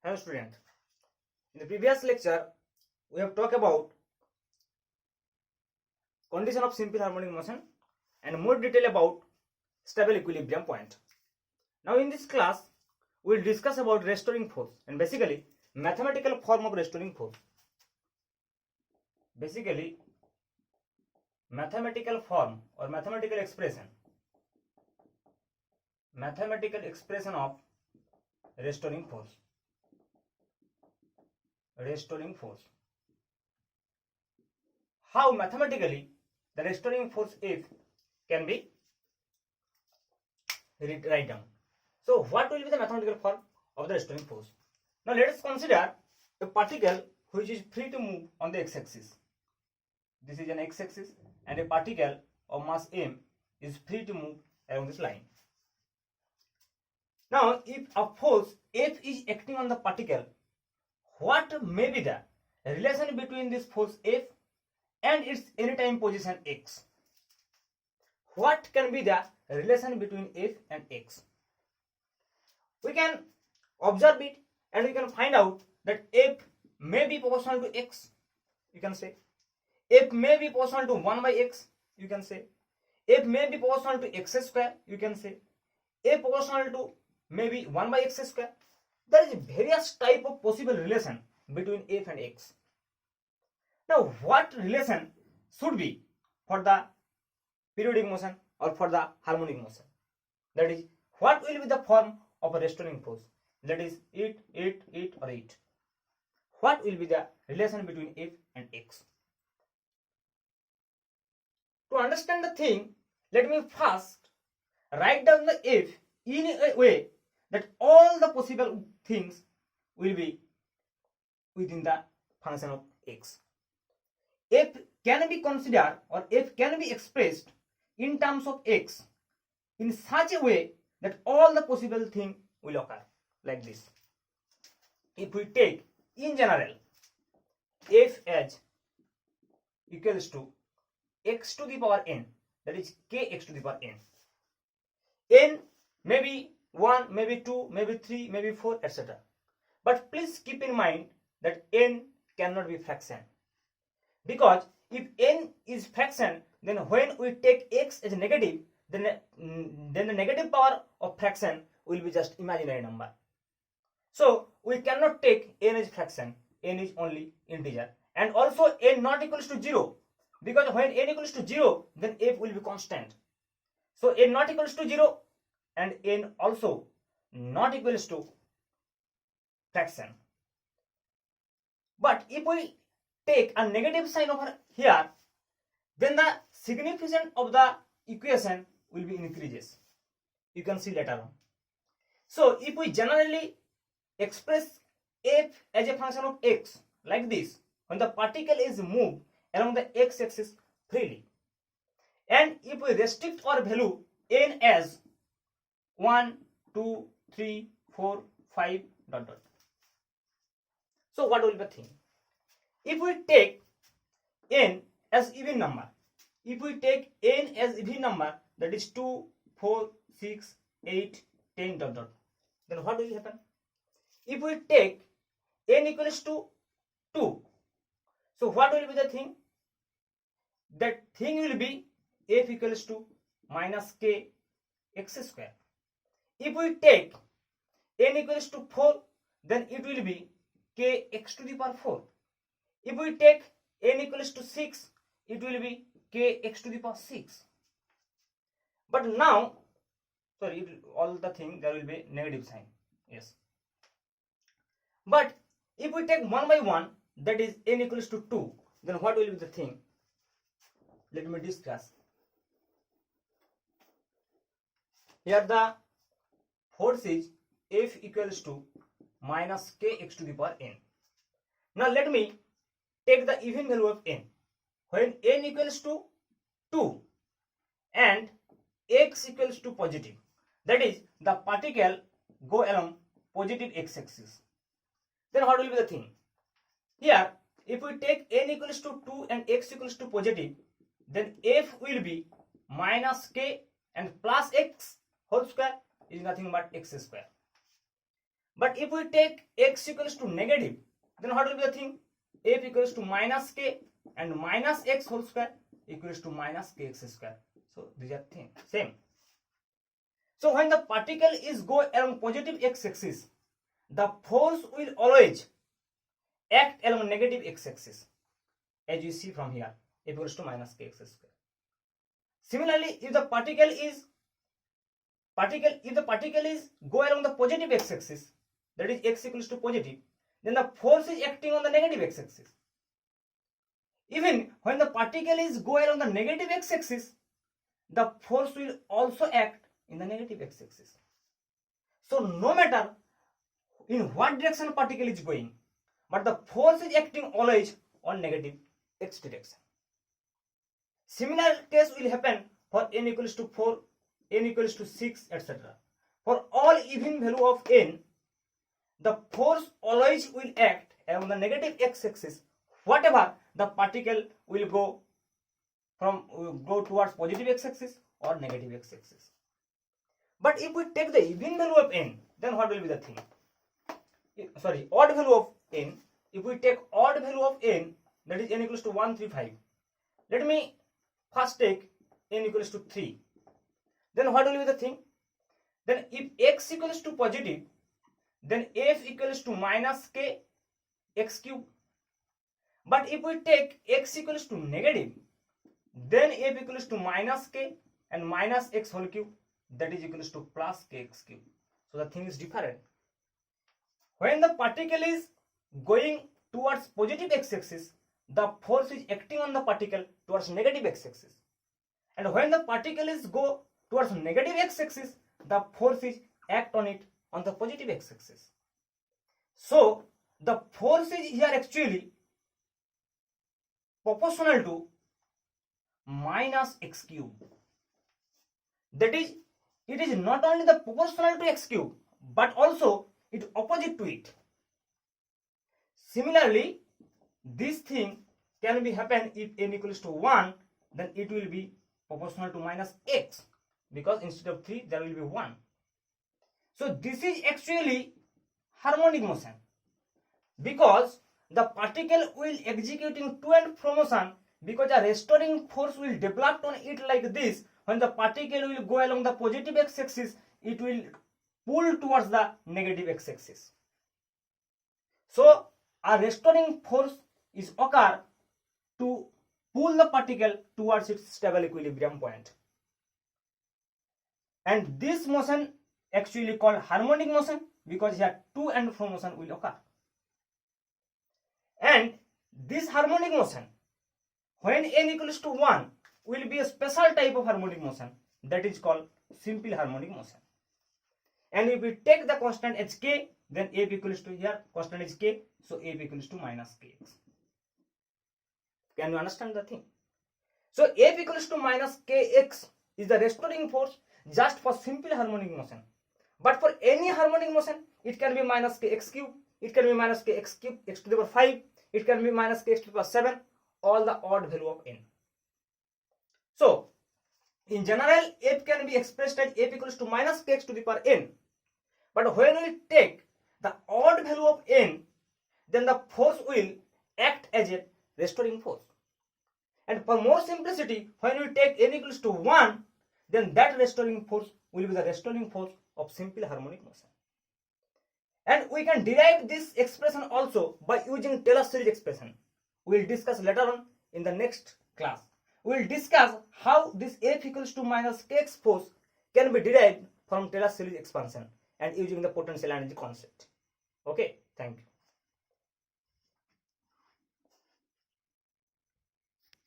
Hello student. In the previous lecture, we have talked about condition of simple harmonic motion and more detail about stable equilibrium point. Now in this class, we will discuss about restoring force and basically mathematical form of restoring force. Basically, mathematical form or mathematical expression of restoring force. How mathematically the restoring force F can be write down. So what will be the mathematical form of the restoring force? Now let us consider a particle which is free to move on the x-axis. This is an x-axis and a particle of mass m is free to move along this line. Now if a force F is acting on the particle, what may be the relation between this force F and its anytime position x? What can be the relation between F and x? We can observe it and we can find out that F may be proportional to x, you can say. F may be proportional to 1 by x, you can say. F may be proportional to x square, you can say. F proportional to maybe 1 by x square. There is various type of possible relation between F and x. Now what relation should be for the periodic motion or for the harmonic motion? That is, what will be the form of a restoring force? That is it or it. What will be the relation between F and x? To understand the thing, let me first write down the F in a way that all the possible things will be within the function of x. F can be considered or F can be expressed in terms of x in such a way that all the possible things will occur like this. If we take in general F as equals to x to the power n, that is kx to the power n. N may be 1, maybe 2, maybe 3, maybe 4, etc. But please keep in mind that n cannot be fraction. Because if n is fraction, then when we take x as negative, then the negative power of fraction will be just imaginary number. So we cannot take n as fraction, n is only integer. And also n not equals to 0. Because when n equals to 0, then f will be constant. So n not equals to 0 and n also not equals to fraction. But if we take a negative sign over here, then the significance of the equation will be increases. You can see later on. So if we generally express f as a function of x like this, when the particle is moved along the x-axis freely, and if we restrict our value n as 1, 2, 3, 4, 5, ... So what will be the thing? If we take n as even number, that is 2, 4, 6, 8, 10, ... then what will happen? If we take n equals to 2, so what will be the thing? That thing will be f equals to minus k x square. If we take n equals to 4, then it will be k x to the power 4. If we take n equals to 6, it will be k x to the power 6. But now, all the thing there will be negative sign. Yes. But if we take 1 by 1, that is n equals to 2, then what will be the thing? Let me discuss. Here the force is F equals to minus kx to the power n. Now let me take the even value of n. When n equals to 2 and x equals to positive, that is the particle go along positive x-axis, then what will be the thing? Here if we take n equals to 2 and x equals to positive, then f will be minus k and plus x whole square is nothing but x square. But if we take x equals to negative, then what will be the thing? F equals to minus k and minus x whole square equals to minus kx square. So these are things same. So when the particle is go along positive x-axis, the force will always act along negative x-axis, as you see from here, F equals to minus kx square. Similarly, if the particle is go along the positive x-axis, that is x equals to positive, then the force is acting on the negative x-axis. Even when the particle is go along the negative x-axis, the force will also act in the negative x-axis. So no matter in what direction particle is going, but the force is acting always on negative x direction. Similar case will happen for n equals to 4, n equals to 6, etc. For all even value of n, the force always will act along the negative x-axis, whatever the particle will go towards positive x-axis or negative x-axis. But if we take the even value of n, then what will be the thing? Odd value of n. If we take odd value of n, that is n equals to 1, 3, 5. Let me first take n equals to 3. Then what will be the thing? Then if x equals to positive, then f equals to minus k x cube. But if we take x equals to negative, then f equals to minus k and minus x whole cube, that is equals to plus kx cube. So the thing is different. When the particle is going towards positive x-axis, the force is acting on the particle towards negative x-axis. And when the particle is go towards negative x-axis, the force is act on it on the positive x-axis. So the force is here actually proportional to minus x cube. That is, it is not only the proportional to x cube, but also it opposite to it. Similarly, this thing can be happen if n equals to 1, then it will be proportional to minus x, because instead of 3 there will be 1. So this is actually harmonic motion, because the particle will executing to and fro motion, because a restoring force will develop on it like this. When the particle will go along the positive x-axis, it will pull towards the negative x-axis. So a restoring force is occur to pull the particle towards its stable equilibrium point. And this motion actually called harmonic motion, because here to and fro motion will occur. And this harmonic motion, when n equals to 1, will be a special type of harmonic motion, that is called simple harmonic motion. And if we take the constant as k, then f equals to, here constant is k, so f equals to minus kx. Can you understand the thing? So f equals to minus kx is the restoring force just for simple harmonic motion. But for any harmonic motion, it can be minus kx cube, it can be minus kx cube, x to the power 5, it can be minus kx to the power 7, all the odd value of n. So in general, f can be expressed as f equals to minus kx to the power n. But when we take the odd value of n, then the force will act as a restoring force. And for more simplicity, when we take n equals to 1, then that restoring force will be the restoring force of simple harmonic motion. And we can derive this expression also by using Taylor series expression. We will discuss later on in the next class. We will discuss how this f equals to minus kx force can be derived from Taylor series expansion and using the potential energy concept. Okay, thank you.